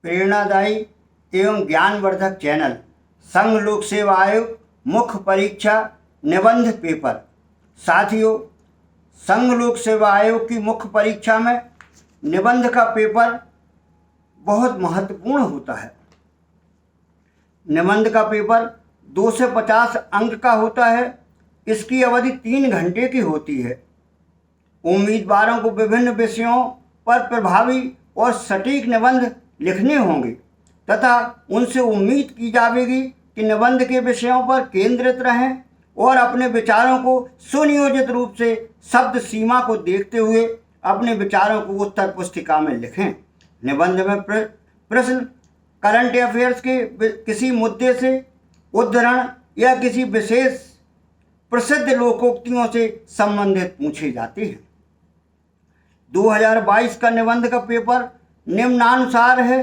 प्रेरणादायी एवं ज्ञानवर्धक चैनल संघ लोक सेवा आयोग मुख्य परीक्षा निबंध पेपर। साथियों, संघ लोक सेवा आयोग की मुख्य परीक्षा में निबंध का पेपर बहुत महत्वपूर्ण होता है। निबंध का पेपर 2 से 50 अंक का होता है। इसकी अवधि 3 घंटे की होती है। उम्मीदवारों को विभिन्न विषयों पर प्रभावी और सटीक निबंध लिखने होंगे तथा उनसे उम्मीद की जाएगी कि निबंध के विषयों पर केंद्रित रहें और अपने विचारों को सुनियोजित रूप से शब्द सीमा को देखते हुए अपने विचारों को उत्तर पुस्तिका में लिखें। निबंध में प्रश्न करंट अफेयर्स के किसी मुद्दे से उद्धरण या किसी विशेष प्रसिद्ध लोकोक्तियों से संबंधित पूछे जाते हैं। 2022 का निबंध का पेपर निम्नानुसार है।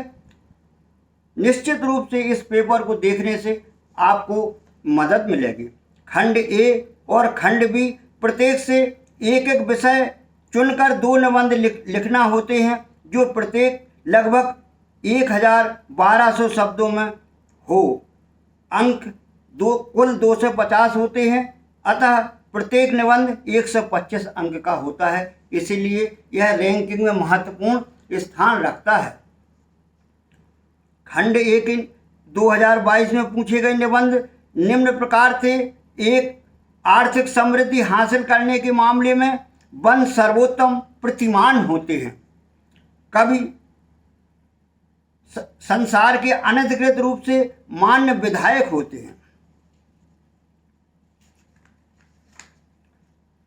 निश्चित रूप से इस पेपर को देखने से आपको मदद मिलेगी। खंड ए और खंड बी प्रत्येक से एक एक विषय चुनकर 2 निबंध लिखना होते हैं, जो प्रत्येक लगभग 1200 शब्दों में हो। अंक कुल 250 होते हैं, अतः प्रत्येक निबंध 125 अंक का होता है। इसीलिए यह रैंकिंग में महत्वपूर्ण स्थान रखता है। खंड ए के 2022 में पूछे गए निबंध निम्न प्रकार थे। एक, आर्थिक समृद्धि हासिल करने के मामले में वन सर्वोत्तम प्रतिमान होते हैं। कवि संसार के अनधिकृत रूप से मान्य विधायक होते हैं।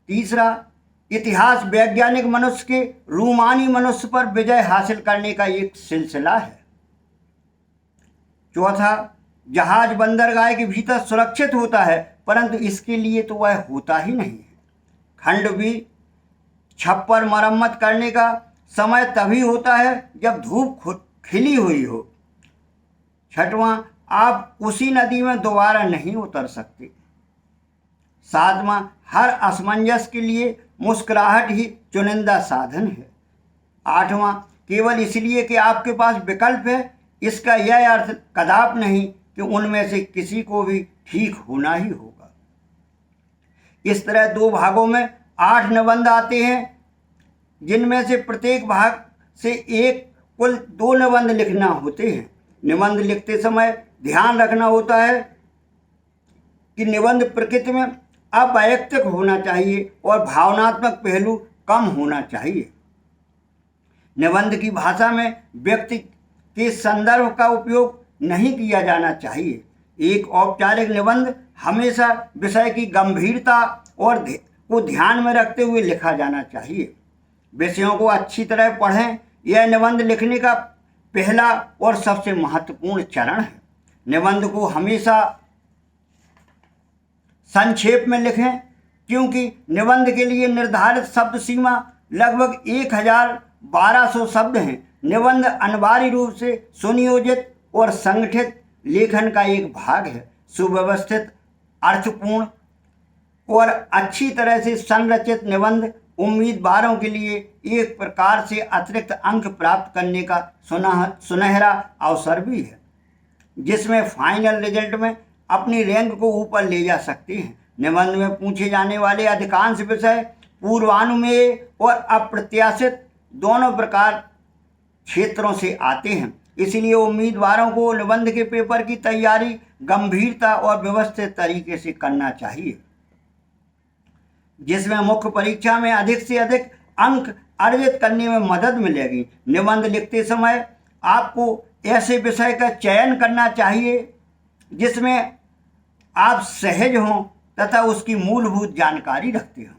तीसरा, इतिहास वैज्ञानिक मनुष्य के रूमानी मनुष्य पर विजय हासिल करने का एक सिलसिला है। चौथा, जहाज बंदरगाह के भीतर सुरक्षित होता है, परंतु इसके लिए तो वह होता ही नहीं है। खंड बी, छप्पर मरम्मत करने का समय तभी होता है जब धूप खिली हुई हो। छठवां, आप उसी नदी में दोबारा नहीं उतर सकते। सातवां, हर असमंजस के लिए मुस्कुराहट ही चुनिंदा साधन है। आठवां, केवल इसलिए कि आपके पास विकल्प है, इसका यह अर्थ कदाप नहीं कि उनमें से किसी को भी ठीक होना ही होगा। इस तरह 2 भागों में 8 निबंध आते हैं, जिनमें से प्रत्येक भाग से एक कुल 2 निबंध लिखना होते हैं। निबंध लिखते समय ध्यान रखना होता है कि निबंध प्रकृति में अवैयक्तिक होना चाहिए और भावनात्मक पहलू कम होना चाहिए। निबंध की भाषा में व्यक्ति के संदर्भ का उपयोग नहीं किया जाना चाहिए। एक औपचारिक निबंध हमेशा विषय की गंभीरता और को ध्यान में रखते हुए लिखा जाना चाहिए। विषयों को अच्छी तरह पढ़ें। यह निबंध लिखने का पहला और सबसे महत्वपूर्ण चरण है। निबंध को हमेशा संक्षेप में लिखें, क्योंकि निबंध के लिए निर्धारित शब्द सीमा लगभग 1200 शब्द हैं। निबंध अनिवार्य रूप से सुनियोजित और संगठित लेखन का एक भाग है। सुव्यवस्थित, अर्थपूर्ण और अच्छी तरह से संरचित निबंध उम्मीदवारों के लिए एक प्रकार से अतिरिक्त अंक प्राप्त करने का सुनहरा अवसर भी है, जिसमें फाइनल रिजल्ट में अपनी रैंक को ऊपर ले जा सकते हैं। निबंध में पूछे जाने वाले अधिकांश विषय पूर्वानुमेय और अप्रत्याशित दोनों प्रकार क्षेत्रों से आते हैं। इसलिए उम्मीदवारों को निबंध के पेपर की तैयारी गंभीरता और व्यवस्थित तरीके से करना चाहिए, जिसमें मुख्य परीक्षा में अधिक से अधिक अंक अर्जित करने में मदद मिलेगी। निबंध लिखते समय आपको ऐसे विषय का चयन करना चाहिए जिसमें आप सहज हों तथा उसकी मूलभूत जानकारी रखते हों,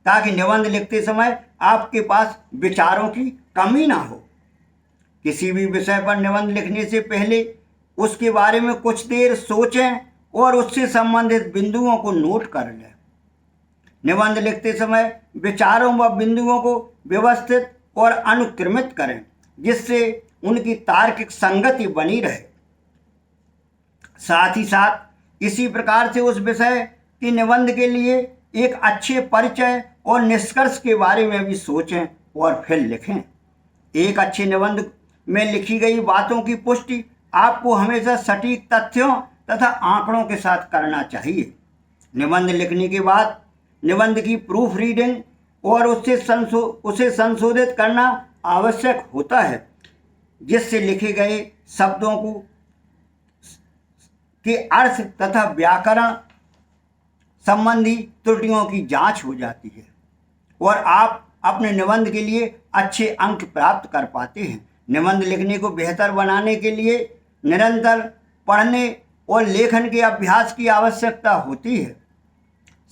ताकि निबंध लिखते समय आपके पास विचारों की कमी ना हो। किसी भी विषय पर निबंध लिखने से पहले उसके बारे में कुछ देर सोचें और उससे संबंधित बिंदुओं को नोट कर लें। निबंध लिखते समय विचारों व बिंदुओं को व्यवस्थित और अनुक्रमित करें, जिससे उनकी तार्किक संगति बनी रहे। साथ ही साथ इसी प्रकार से उस विषय के निबंध के लिए एक अच्छे परिचय और निष्कर्ष के बारे में भी सोचें और फिर लिखें। एक अच्छे निबंध में लिखी गई बातों की पुष्टि आपको हमेशा सटीक तथ्यों तथा आंकड़ों के साथ करना चाहिए। निबंध लिखने के बाद निबंध की प्रूफ रीडिंग और उसे संशोधित करना आवश्यक होता है, जिससे लिखे गए शब्दों के अर्थ तथा व्याकरण संबंधी त्रुटियों की जांच हो जाती है और आप अपने निबंध के लिए अच्छे अंक प्राप्त कर पाते हैं। निबंध लिखने को बेहतर बनाने के लिए निरंतर पढ़ने और लेखन के अभ्यास की आवश्यकता होती है।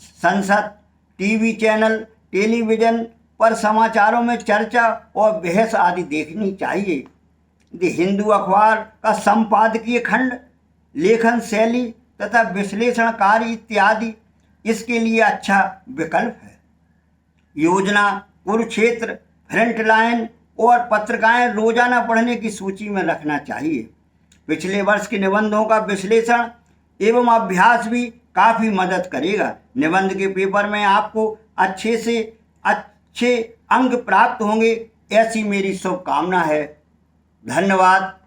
संसद, टीवी चैनल, टेलीविज़न पर समाचारों में चर्चा और बहस आदि देखनी चाहिए। द हिंदू अखबार का संपादकीय खंड, लेखन शैली तथा विश्लेषण कार्य इत्यादि इसके लिए अच्छा विकल्प है। योजना, कुरुक्षेत्र, फ्रंटलाइन और पत्रिकाएं रोजाना पढ़ने की सूची में रखना चाहिए। पिछले वर्ष के निबंधों का विश्लेषण एवं अभ्यास भी काफ़ी मदद करेगा। निबंध के पेपर में आपको अच्छे से अच्छे अंक प्राप्त होंगे, ऐसी मेरी शुभकामना है। धन्यवाद।